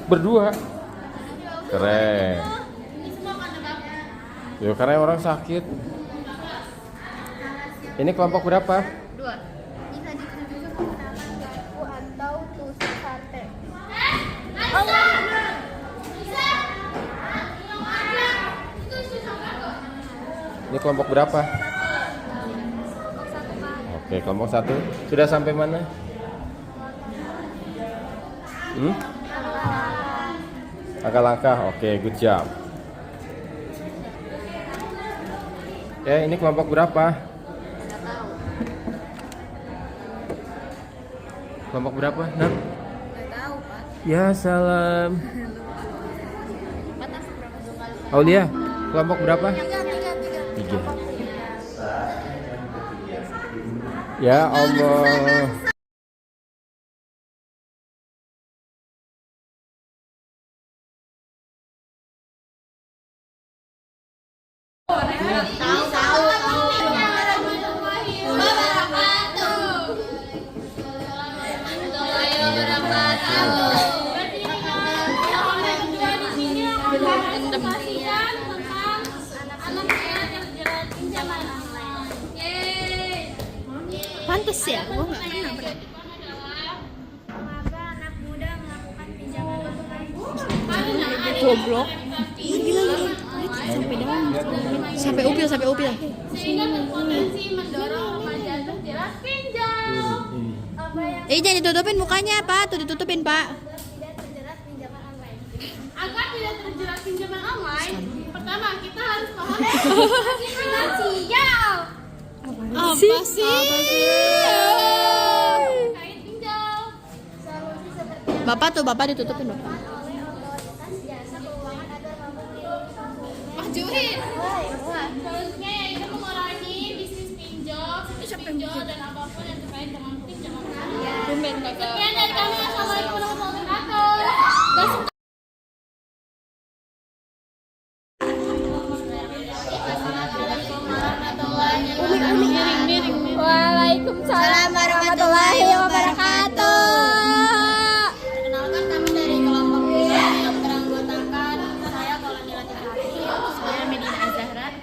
Berdua. Keren. Yo, karena orang sakit. Ini kelompok berapa? 2. Bisa ditunjukkan kemenangan garpu atau tusuk sate. Ini kelompok berapa? Oke, kelompok 1. Sudah sampai mana? Langkah-langkah. Oke, good job. Oke, ini kelompok berapa? Kelompok berapa? Nah. Nggak tahu, Pak. Ya, salam. Aulia, kelompok berapa? 3. Ya Allah. Pantes ya, gua nggak pernah berarti. Mengapa anak muda melakukan pinjaman online? Goblok. Sampai upil. Sehingga berpotensi mendorong remaja terjerat pinjam. Jangan ditutupin mukanya, Pak. Tuh ditutupin, Pak. Tidak terjerat pinjaman online. Agar tidak terjerat pinjaman online, pertama kita harus paham Finansial. Apa sih? terkait pinjam. Solusi seperti Bapak ditutupin, Bapak. oleh otoritas jasa keuangan agar mampu melindungi konsumen. Mas Juhid, solusinya yaitu mengurangi bisnis pinjol dan apapun yang terkait dengan pinjaman online. Sekian dari kami. Assalamualaikum warahmatullahi wabarakatuh. Waalaikumsalam warahmatullahi wabarakatuh. Perkenalkan, kami dari kelompok 2 yang beranggotakan saya Kolonel Tirati, saya Medina Azahra.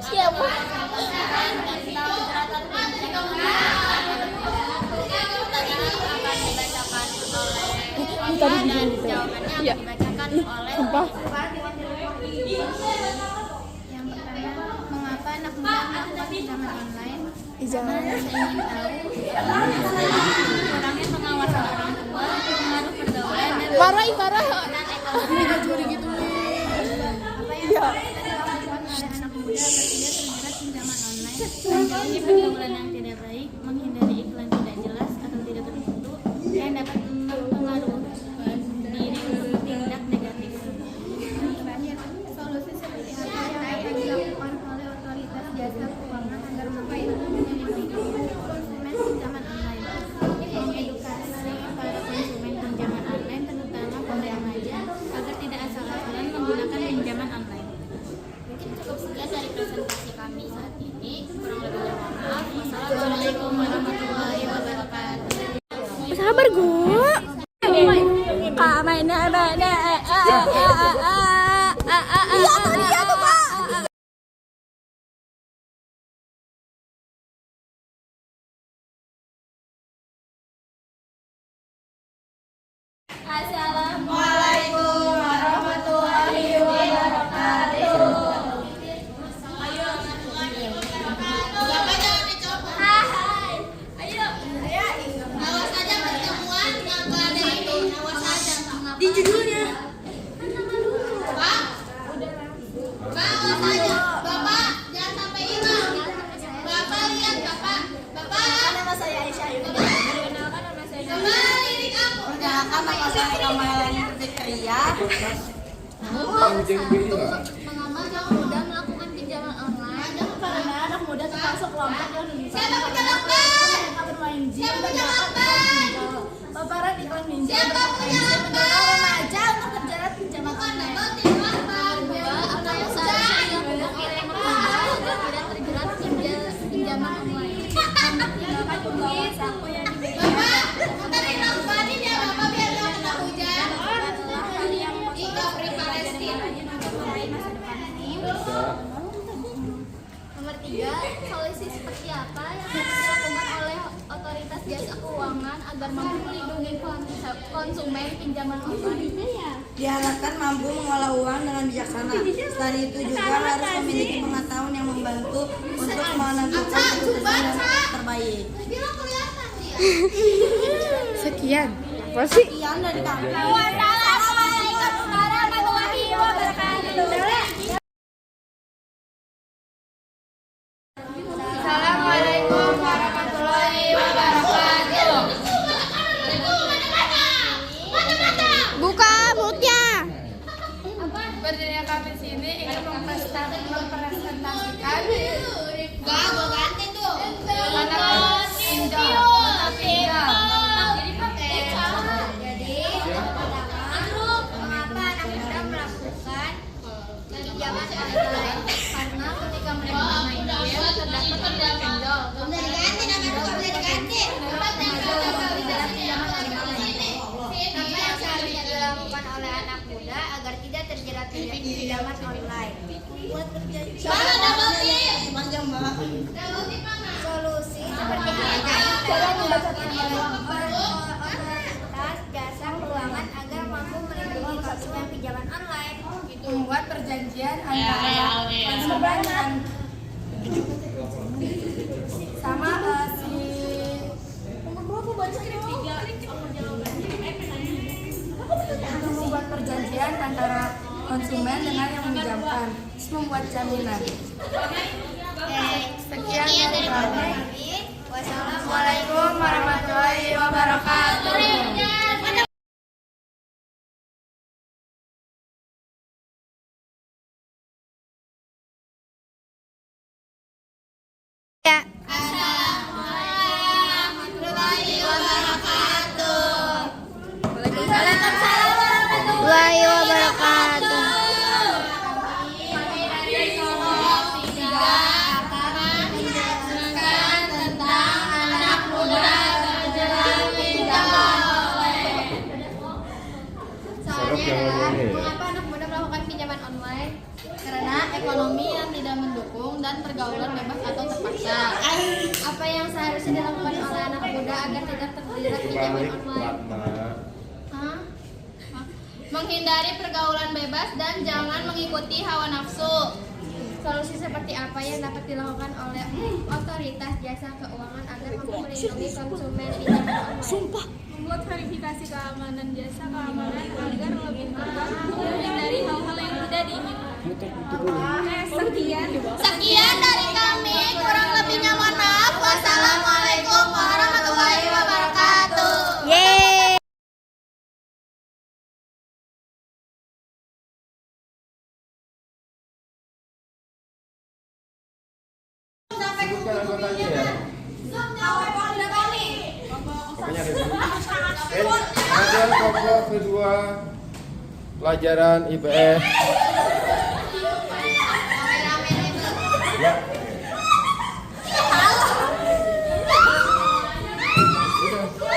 Siapa? Dan jawabannya akan dibacakan oleh Yang pertama, mengapa anak muda melakukan pinjaman online? Karena ingin tahu kurangnya pengawasan orang tua, pengaruh pergaulan dan Parah. ekonomi. Apa yang dilakukan oleh anak muda agar tidak terjerat pinjaman online? Menjauhi pergaulan yang tidak baik, menghindari iklan tidak jelas atau tidak tertentu yang dapat mempengaruhi diri untuk tindak negatif. Terakhir, solusi seperti apa yang dapat dilakukan oleh otoritas jasa keuangan agar melindungi konsumen pinjaman online? Mengedukasi para konsumen pinjaman online, terutama pada remaja, agar tidak asal-asalan menggunakan pinjaman online. Mungkin cukup sekian dari presentasi kami saat ini. Kurang lebihnya mohon maaf. Wassalamualaikum warahmatullahi wabarakatuh. Sabar, Gu. Kamana bana. Iya tuh dia tuh, Pak. Assalamualaikum warahmatullahi wabarakatuh. Bapak jangan dicoba. Hai. Ayo. Awas saja pertemuan yang nggak ada itu. Awas saja. Di judulnya. Pak. Pak, awas saja. Bapak jangan sampai hilang. Bapak lihat, Bapak. Bapak. Nama saya Aisyah. Bapak lirik aku. Perkenalkan, nama saya Kamalani Zikria. Mengapa anak muda melakukan pinjaman online? Karena anak muda termasuk kelompok yang bisa Siapa menjawabkan? bermain game Siapa dan dapat menjawabkan? pinjol. Paparan iklan pinjol Siapa berpotensi menjawabkan? mendorong remaja untuk terjerat pinjaman online. keuangan agar mampu melindungi konsumen pinjaman online. Diharapkan mampu mengolah uang dengan bijaksana. Selain itu juga harus memiliki pengetahuan yang membantu untuk menentukan keputusan yang terbaik. Sekian. Apa sih? Sekian dari kami. Wassalamualaikum warahmatullahi wabarakatuh. Assalamualaikum warahmatullahi wabarakatuh. Buka mulutnya. Berdirinya kami sini ingin mempresentasikan anak pinjol. Mengapa anak muda melakukan pinjaman online? Karena ketika mereka bermain game terdapat tindak pinjol. Apa yang seharusnya dilakukan oleh anak muda agar tidak terjerat pinjaman online? Solusi seperti ini otoritas jasa keuangan agar mampu melindungi konsumen pinjaman online. Membuat perjanjian antara konsumen dan sama membuat perjanjian antara konsumen dengan yang meminjamkan, terus membuat jaminan. Sekian dari kami. Wassalamualaikum warahmatullahi wabarakatuh. Ya. Warahmatullahi wabarakatuh. Mengapa anak muda melakukan pinjaman online? Karena ekonomi yang tidak mendukung dan pergaulan bebas atau terpaksa. Apa yang seharusnya dilakukan oleh anak muda agar tidak terjerat pinjaman online? Hah? Menghindari pergaulan bebas dan jangan mengikuti hawa nafsu. Solusi seperti apa yang dapat dilakukan oleh otoritas jasa keuangan agar mampu melindungi konsumen pinjaman online? Membuat verifikasi keamanan jasa keamanan agar lebih mudah menghindari hal-hal yang tidak diinginkan. Sekian dari kami, kurang lebihnya mohon maaf. Wassalamualaikum warahmatullahi wabarakatuh. Yeay. Sebutkan anggotanya ya. Pokoknya ada dulu. Pelajaran kelompok kedua pelajaran IPS. Ya.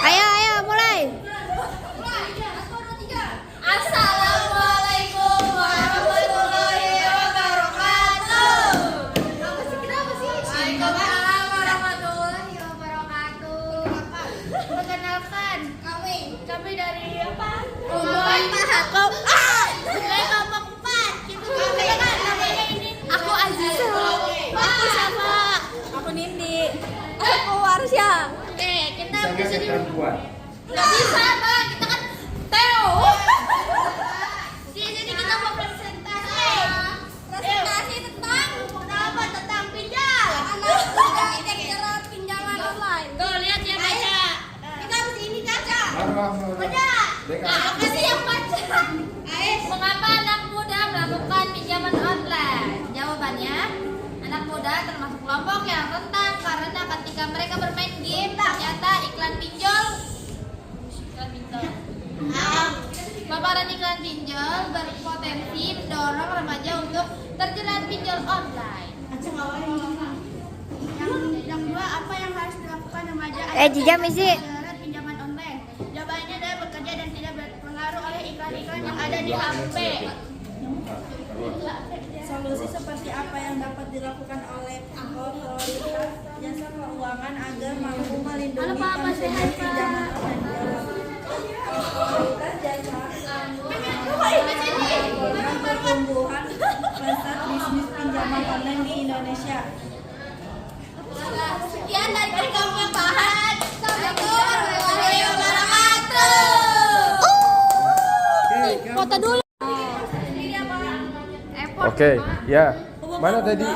Ayo mulai. Assalamualaikum warahmatullahi wabarakatuh. Waalaikumsalam warahmatullahi wabarakatuh. Perkenalkan, kami dari apa? Kelompok 4. Gitu kan namanya ini. Aku Aziz. Aku siapa? Aku Nindi. Aku Warsya. Oke, kita Sampai bisa ke perempuan. nggak bisa apa, kita kan Theo. Jadi kita mau presentasi tentang apa? Tentang pinjam. Anak muda tidak terjerat pinjaman online. Tuh lihat ya baca. Kita harus ini baca. Baca. Nah, apa sih yang baca? Mengapa anak muda melakukan pinjaman online? Jawabannya, anak muda termasuk kelompok yang rentan karena ketika mereka bermain game ternyata iklan pinjol. Paparan iklan pinjol berpotensi mendorong remaja untuk terjerat pinjol online. Yang dua, apa yang harus dilakukan remaja agar Jijam isi. terjerat pinjaman online? Jawabannya adalah bekerja dan tidak berpengaruh oleh iklan-iklan yang ada di HP. Solusi seperti apa yang dapat dilakukan oleh otoritas jasa keuangan agar mampu melindungi konsumen pinjaman online? Otoritas jasa mendorong pertumbuhan pesat bisnis pinjaman online di Indonesia. Sekian dari kami yang Pahat. Assalamualaikum warahmatullahi wabarakatuh. Foto dulu. Oke, ya. Mana tadi